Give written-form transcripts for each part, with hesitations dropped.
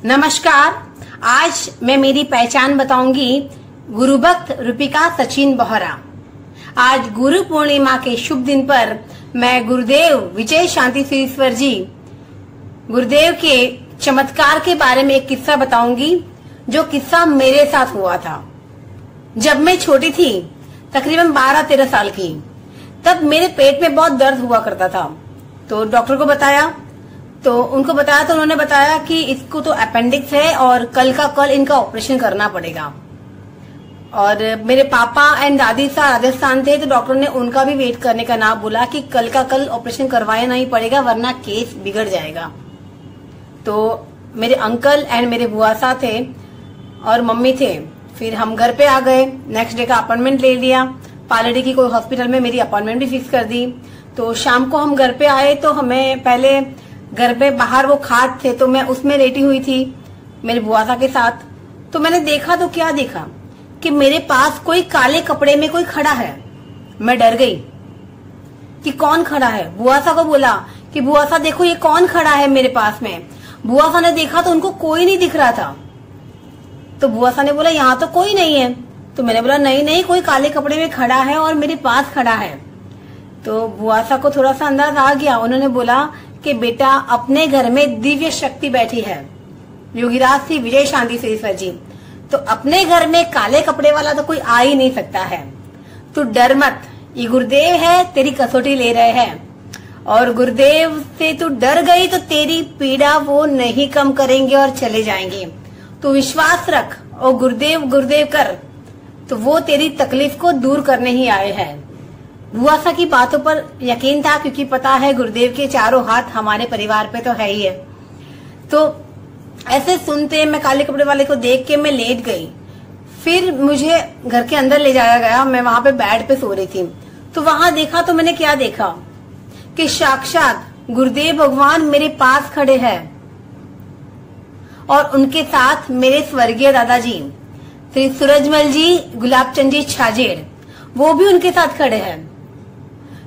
नमस्कार। आज मैं मेरी पहचान बताऊंगी गुरुभक्त रूपिका सचिन बोहरा। आज गुरु पूर्णिमा के शुभ दिन पर मैं गुरुदेव विजय शांति श्रीश्वर जी गुरुदेव के चमत्कार के बारे में एक किस्सा बताऊंगी, जो किस्सा मेरे साथ हुआ था। जब मैं छोटी थी, तकरीबन 12-13 साल की, तब मेरे पेट में बहुत दर्द हुआ करता था। तो डॉक्टर को बताया, तो उन्होंने बताया कि इसको तो अपेंडिक्स है और कल का कल इनका ऑपरेशन करना पड़ेगा। और मेरे पापा एंड दादी सा राजस्थान थे, तो डॉक्टर ने उनका भी वेट करने का नाम बोला कि कल का कल ऑपरेशन करवाया नहीं पड़ेगा, वरना केस बिगड़ जाएगा। तो मेरे अंकल एंड मेरे बुआ सा थे और मम्मी थे। फिर हम घर पे आ गए, नेक्स्ट डे का अपॉइंटमेंट ले लिया, पालड़ी की कोई हॉस्पिटल में मेरी अपॉइंटमेंट भी फिक्स कर दी। तो शाम को हम घर पे आए, तो हमें पहले घर पे बाहर वो खाट थे, तो मैं उसमें लेटी हुई थी मेरे बुआसा के साथ। तो मैंने देखा, तो क्या देखा कि मेरे पास कोई काले कपड़े में कोई खड़ा है। मैं डर गई कि कौन खड़ा है। बुआसा को बोला कि बुआसा देखो ये कौन खड़ा है मेरे पास में। बुआसा ने देखा तो उनको कोई नहीं दिख रहा था। तो बुआसा ने बोला यहाँ तो कोई नहीं है। तो मैंने बोला नहीं, कोई काले कपड़े में खड़ा है और मेरे पास खड़ा है। तो बुआसा को थोड़ा सा अंदाज आ गया। उन्होंने बोला कि बेटा, अपने घर में दिव्य शक्ति बैठी है, योगीराज श्री विजय शांति श्रीश्वर जी। तो अपने घर में काले कपड़े वाला तो कोई आ ही नहीं सकता है। तू डर मत, ये गुरुदेव है, तेरी कसौटी ले रहे हैं। और गुरुदेव से तू डर गई तो तेरी पीड़ा वो नहीं कम करेंगे और चले जाएंगे। तू विश्वास रख और गुरुदेव गुरुदेव कर, तो वो तेरी तकलीफ को दूर करने ही आए हैं। बुआसा की बातों पर यकीन था, क्योंकि पता है गुरुदेव के चारों हाथ हमारे परिवार पे तो है ही है। तो ऐसे सुनते मैं काले कपड़े वाले को देख के मैं लेट गई। फिर मुझे घर के अंदर ले जाया गया। मैं वहां पे बेड पे सो रही थी। तो वहां देखा, तो मैंने क्या देखा कि साक्षात गुरुदेव भगवान मेरे पास खड़े हैं और उनके साथ मेरे स्वर्गीय दादाजी श्री सूरजमल जी गुलाबचंद जी छाजेड़, वो भी उनके साथ खड़े हैं।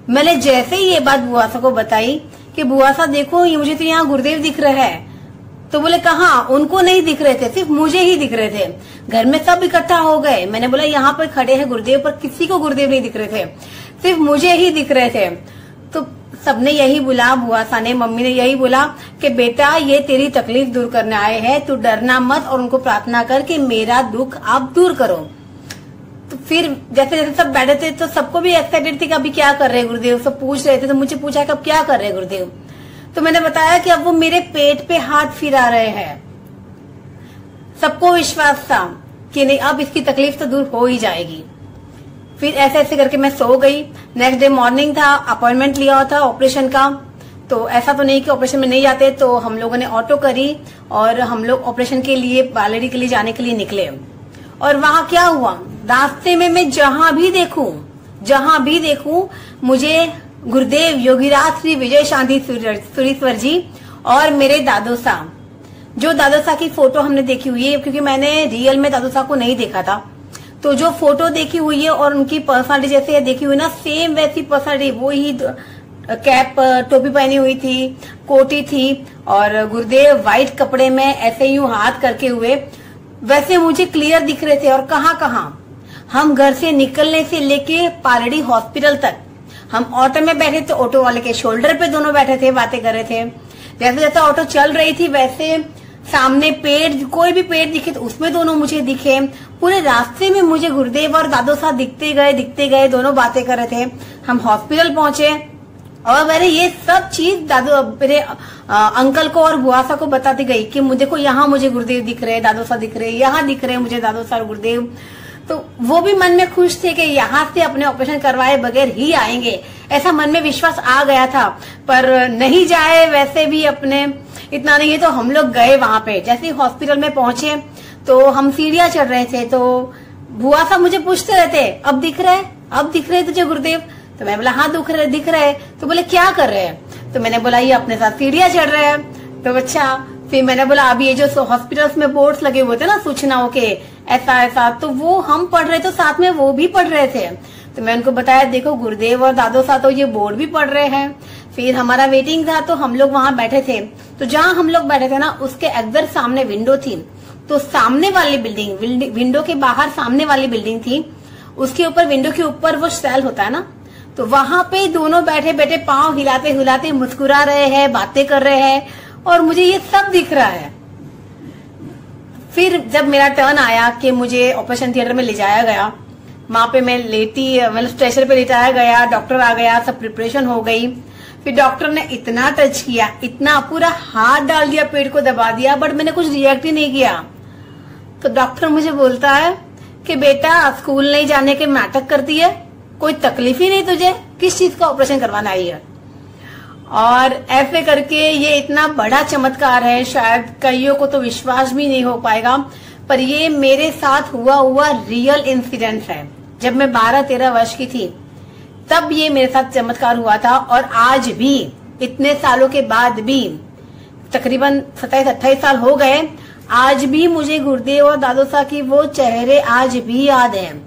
मैंने जैसे ही ये बात बुआसा को बताई कि बुआसा देखो, ये मुझे तो यहाँ गुरुदेव दिख रहे हैं। तो बोले कहाँ? उनको नहीं दिख रहे थे, सिर्फ मुझे ही दिख रहे थे। घर में सब इकट्ठा हो गए। मैंने बोला यहाँ पर खड़े हैं गुरुदेव, पर किसी को गुरुदेव नहीं दिख रहे थे, सिर्फ मुझे ही दिख रहे थे। तो सबने यही बोला, बुआसा ने, मम्मी ने यही बोला कि बेटा, ये तेरी तकलीफ दूर करने आए हैं, तू डरना मत और उनको प्रार्थना कर कि मेरा दुख आप दूर करो। तो फिर जैसे जैसे सब बैठे थे, तो सबको भी एक्साइटेड थी कि अभी क्या कर रहे हैं गुरुदेव, सब पूछ रहे थे। तो मुझे पूछा कि अब क्या कर रहे हैं गुरुदेव। तो मैंने बताया कि अब वो मेरे पेट पे हाथ फिरा रहे हैं। सबको विश्वास था कि नहीं, अब इसकी तकलीफ तो दूर हो ही जाएगी। फिर ऐसे ऐसे करके मैं सो गई। नेक्स्ट डे मॉर्निंग था, अपॉइंटमेंट लिया था ऑपरेशन का। तो ऐसा तो नहीं कि ऑपरेशन में नहीं जाते, तो हम लोगों ने ऑटो करी और हम लोग ऑपरेशन के लिए पालड़ी के लिए जाने के लिए निकले। और वहां क्या हुआ, रास्ते में मैं जहां भी देखूं मुझे गुरुदेव योगीराज श्री विजय शांति श्रीश्वर जी और मेरे दादोसा, जो दादोसा की फोटो हमने देखी हुई है, क्योंकि मैंने रियल में दादोसा को नहीं देखा था। तो जो फोटो देखी हुई है और उनकी पर्सनालिटी जैसे देखी हुई ना, सेम वैसी पर्सनालिटी, वो ही कैप टोपी पहनी हुई थी, कोटी थी और गुरुदेव व्हाइट कपड़े में ऐसे यूं हाथ करके हुए, वैसे मुझे क्लियर दिख रहे थे। और कहाँ हम घर से निकलने से लेके पालड़ी हॉस्पिटल तक हम ऑटो में बैठे थे, ऑटो वाले के शोल्डर पे दोनों बैठे थे, बातें कर रहे थे। जैसे जैसे ऑटो चल रही थी, वैसे सामने पेड़, कोई भी पेड़ दिखे तो उसमें दोनों मुझे दिखे। पूरे रास्ते में मुझे गुरुदेव और दादोसा दिखते गए, दोनों बातें कर रहे थे। हम हॉस्पिटल पहुंचे और मैंने ये सब चीज मेरे अंकल को और बुआसा को बताती गई कि देखो यहाँ मुझे गुरुदेव दिख रहे हैं, दादोसा दिख रहे हैं, यहाँ दिख रहे हैं मुझे दादोसा और गुरुदेव। तो वो भी मन में खुश थे कि यहाँ से अपने ऑपरेशन करवाए बगैर ही आएंगे, ऐसा मन में विश्वास आ गया था। पर नहीं जाए वैसे भी अपने इतना नहीं है, तो हम लोग गए वहां पे। जैसे ही हॉस्पिटल में पहुंचे तो हम सीढ़ियां चढ़ रहे थे, तो बुआसा मुझे पूछते रहते, अब दिख रहे तुझे गुरुदेव? तो मैं बोला हाँ दिख रहे। तो बोले क्या कर रहे हैं? तो मैंने बोला ये अपने साथ सीढ़ियां चढ़ रहे हैं। तो अच्छा, फिर मैंने बोला अभी ये जो हॉस्पिटल्स में बोर्ड्स लगे हुए थे ना सूचनाओं के, ऐसा, तो वो हम पढ़ रहे थे, साथ में वो भी पढ़ रहे थे। तो मैं उनको बताया देखो गुरुदेव और दादोसा तो ये बोर्ड भी पढ़ रहे हैं, फिर हमारा वेटिंग था, तो हम लोग वहां बैठे थे। तो जहां हम लोग बैठे थे ना, उसके एग्जैक्ट सामने विंडो थी। तो सामने वाली बिल्डिंग, विंडो के बाहर सामने वाली बिल्डिंग थी, उसके ऊपर, विंडो के ऊपर वो सेल होता है ना, तो वहां पे दोनों बैठे बैठे पांव हिलाते हिलाते मुस्कुरा रहे हैं, बातें कर रहे हैं, और मुझे ये सब दिख रहा है। फिर जब मेरा टर्न आया कि मुझे ऑपरेशन थिएटर में ले जाया गया, वहां पे मैं लेटी, मतलब स्ट्रेचर पे लेटाया गया, डॉक्टर आ गया, सब प्रिपरेशन हो गई। फिर डॉक्टर ने इतना टच किया, इतना पूरा हाथ डाल दिया, पेट को दबा दिया, बट मैंने कुछ रिएक्ट ही नहीं किया। तो डॉक्टर मुझे बोलता है कि बेटा स्कूल नहीं जाने के नाटक करती है, कोई तकलीफ ही नहीं तुझे, किस चीज का ऑपरेशन करवाना आई है। और ऐसे करके ये इतना बड़ा चमत्कार है, शायद कईयों को तो विश्वास भी नहीं हो पाएगा, पर ये मेरे साथ हुआ रियल इंसिडेंट है। जब मैं 12-13 वर्ष की थी तब ये मेरे साथ चमत्कार हुआ था, और आज भी इतने सालों के बाद भी, तकरीबन 27-28 साल हो गए, आज भी मुझे गुरुदेव और दादू साहब की वो चेहरे आज भी याद हैं।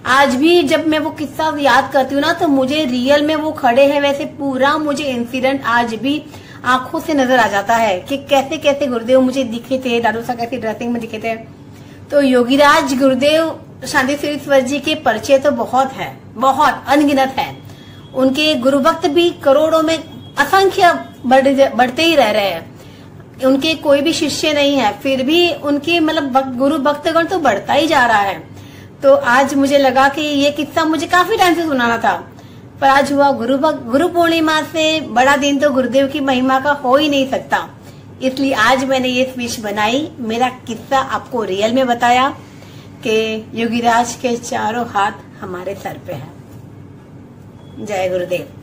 आज भी जब मैं वो किस्सा याद करती हूँ ना, तो मुझे रियल में वो खड़े हैं वैसे पूरा मुझे इंसिडेंट आज भी आंखों से नजर आ जाता है कि कैसे कैसे गुरुदेव मुझे दिखे थे, दादू साहब कैसी ड्रेसिंग में दिखे थे। तो योगीराज गुरुदेव शांति ईश्वर जी के परिचय तो बहुत है, बहुत अनगिनत है। उनके गुरु भक्त भी करोड़ों में असंख्य बढ़ते ही रह रहे हैं। उनके कोई भी शिष्य नहीं है, फिर भी उनके मतलब गुरु भक्तगण तो बढ़ता ही जा रहा है। तो आज मुझे लगा कि ये किस्सा मुझे काफी टाइम से सुनाना था, पर आज हुआ गुरु पूर्णिमा से बड़ा दिन तो गुरुदेव की महिमा का हो ही नहीं सकता, इसलिए आज मैंने ये स्पीच बनाई, मेरा किस्सा आपको रियल में बताया कि योगीराज के चारों हाथ हमारे सर पे है। जय गुरुदेव।